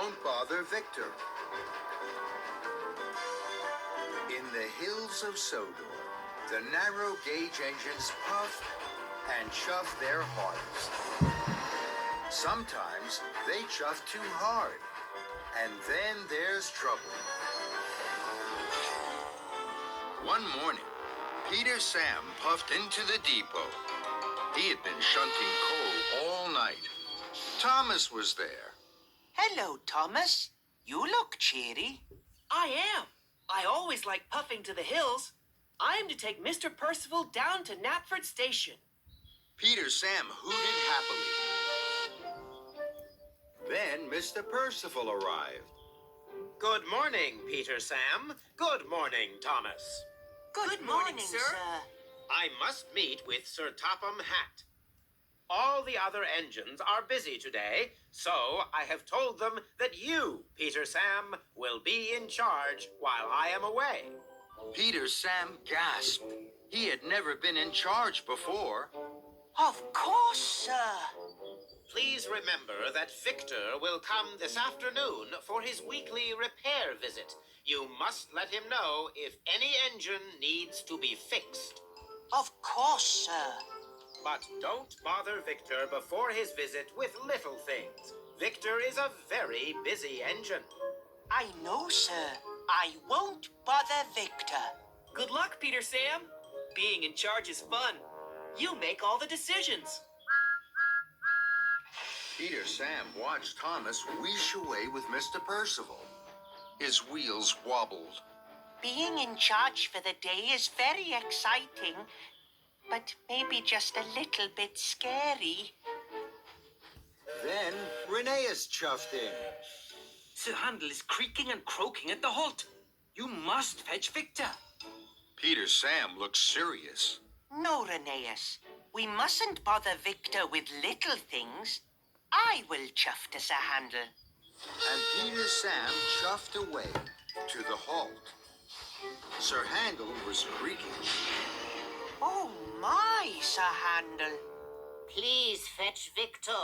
won't bother Victor. In the hills of Sodor, the narrow gauge engines puff and chuff their hardest. Sometimes they chuff too hard, and then there's trouble. One morning, Peter Sam puffed into the depot. He had been shunting coal all night. Thomas was there. Hello, Thomas. You look cheery. I am. I always like puffing to the hills. I am to take Mr. Percival down to Knapford Station. Peter Sam hooted happily. Then Mr. Percival arrived. Good morning, Peter Sam. Good morning, Thomas. Good morning, sir. I must meet with Sir Topham Hatt. All the other engines are busy today, so I have told them that you, Peter Sam, will be in charge while I am away. Peter Sam gasped. He had never been in charge before. Of course, sir. Please remember that Victor will come this afternoon for his weekly repair visit. You must let him know if any engine needs to be fixed. Of course, sir. But don't bother Victor before his visit with little things. Victor is a very busy engine. I know, sir. I won't bother Victor. Good luck, Peter Sam. Being in charge is fun. You make all the decisions. Peter Sam watched Thomas wheesh away with Mr. Percival. His wheels wobbled. Being in charge for the day is very exciting, but maybe just a little bit scary. Then Rheneas chuffed in. Sir Handel is creaking and croaking at the halt. You must fetch Victor. Peter Sam looked serious. No, Rheneas. We mustn't bother Victor with little things. I will chuff to Sir Handel. And Peter Sam chuffed away to the halt. Sir Handel was creaking. Oh my, Sir Handel. Please fetch Victor.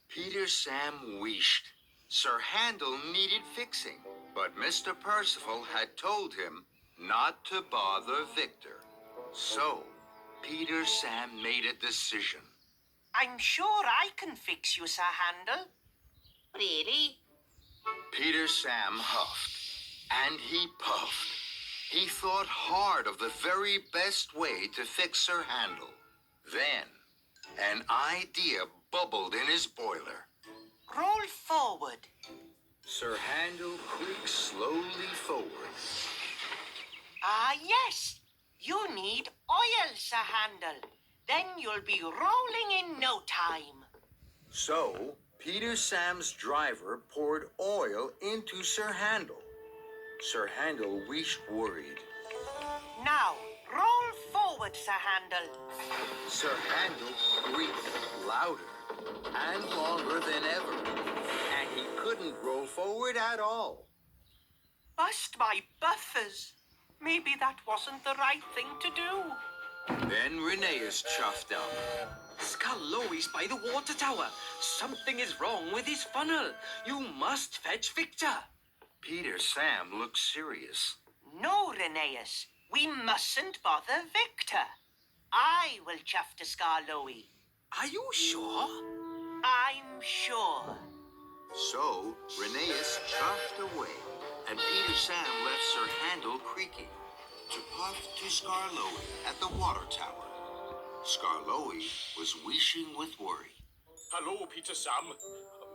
Peter Sam wheeshed. Sir Handel needed fixing, but Mr. Percival had told him not to bother Victor. So, Peter Sam made a decision. I'm sure I can fix you, Sir Handel. Really? Peter Sam huffed, and he puffed. He thought hard of the very best way to fix Sir Handel. Then, an idea bubbled in his boiler. Roll forward. Sir Handel creaked slowly forward. Ah, yes. You need oil, Sir Handel. Then you'll be rolling in no time. So, Peter Sam's driver poured oil into Sir Handel. Sir Handel wheeshed worried. Now, roll forward, Sir Handel. Sir Handel creaked louder and longer than ever, and he couldn't roll forward at all. Bust my buffers. Maybe that wasn't the right thing to do. Then Rheneas chuffed up. Skarloey's by the water tower. Something is wrong with his funnel. You must fetch Victor. Peter Sam looked serious. No, Rheneas. We mustn't bother Victor. I will chuff to Skarloey. Are you sure? I'm sure. So, Rheneas chuffed away, and Peter Sam left Sir Handel creaking to puff to Skarloey at the water tower. Skarloey was wheeshing with worry. Hello, Peter Sam.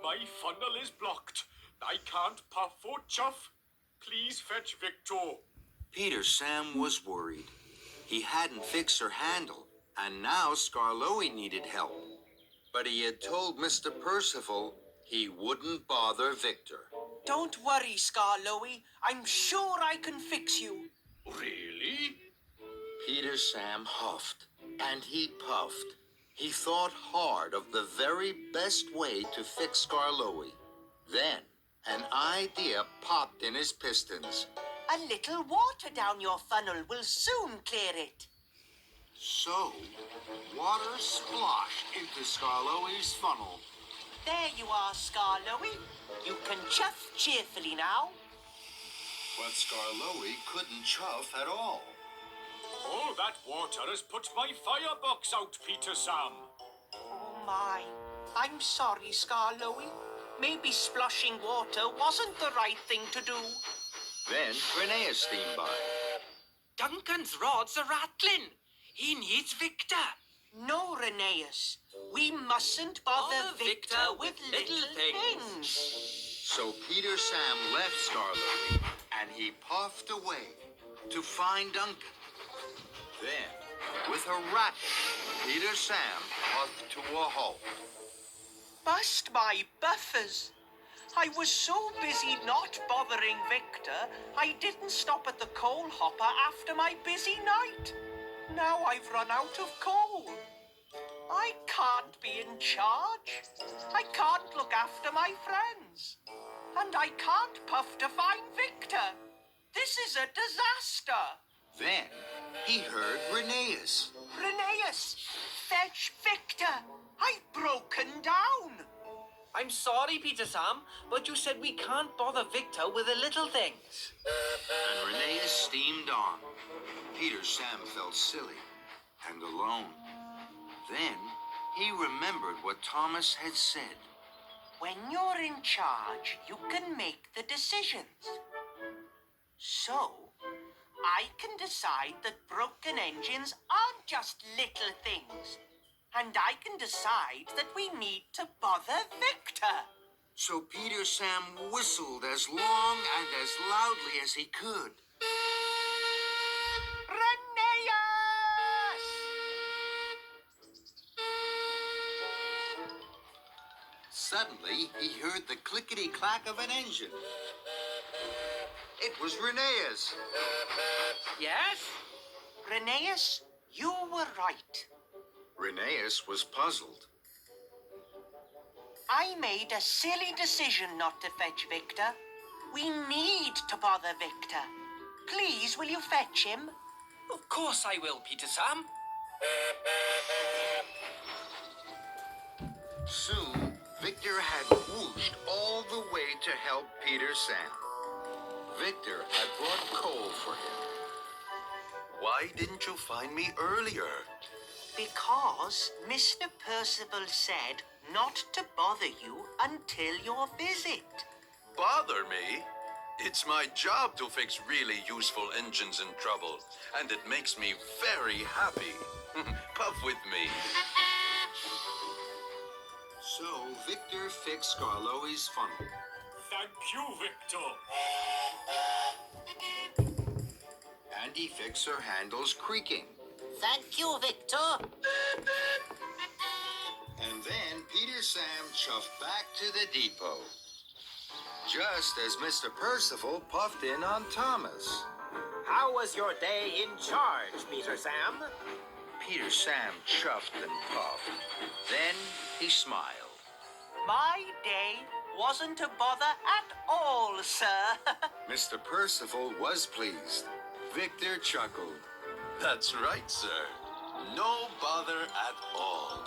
My funnel is blocked. I can't puff or chuff. Please fetch Victor. Peter Sam was worried. He hadn't fixed Sir Handel, and now Skarloey needed help. But he had told Mr. Percival he wouldn't bother Victor. Don't worry, Skarloey. I'm sure I can fix you. Really? Peter Sam huffed, and he puffed. He thought hard of the very best way to fix Skarloey. Then, an idea popped in his pistons. A little water down your funnel will soon clear it. So, water splashed into Skarloey's funnel. There you are, Skarloey. You can chuff cheerfully now. But Skarloey couldn't chuff at all. Oh, that water has put my firebox out, Peter Sam. Oh, my. I'm sorry, Skarloey. Maybe sploshing water wasn't the right thing to do. Then Rheneas steamed by. Duncan's rods are rattling. He needs Victor. No, Rheneas. We mustn't bother Victor with little things. So Peter Sam left Skarloey and he puffed away to find Duncan. Then, with a racket, Peter Sam puffed to a halt. Bust my buffers. I was so busy not bothering Victor, I didn't stop at the coal hopper after my busy night. Now I've run out of coal. I can't be in charge. I can't look after my friends. And I can't puff to find Victor. This is a disaster. Then he heard Rheneas. Rheneas, fetch Victor. I've broken down. I'm sorry, Peter Sam, but you said we can't bother Victor with the little things. And Rheneas steamed on. Peter Sam felt silly and alone. Then he remembered what Thomas had said. When you're in charge, you can make the decisions. So, I can decide that broken engines aren't just little things. And I can decide that we need to bother Victor. So Peter Sam whistled as long and as loudly as he could. Rheneas! Suddenly, he heard the clickety-clack of an engine. It was Rheneas. Yes? Rheneas, you were right. Rheneas was puzzled. I made a silly decision not to fetch Victor. We need to bother Victor. Please, will you fetch him? Of course I will, Peter Sam. Soon, Victor had whooshed all the way to help Peter Sam. Victor had brought coal for him. Why didn't you find me earlier? Because Mr. Percival said not to bother you until your visit. Bother me? It's my job to fix really useful engines in trouble, and it makes me very happy. Puff with me. So Victor fixed Skarloey's funnel. Thank you, Victor. And he fixed Sir Handel's creaking. Thank you, Victor. And then Peter Sam chuffed back to the depot. Just as Mr. Percival puffed in on Thomas. How was your day in charge, Peter Sam? Peter Sam chuffed and puffed. Then he smiled. My day wasn't a bother at all, sir. Mr. Percival was pleased. Victor chuckled. That's right, sir. No bother at all.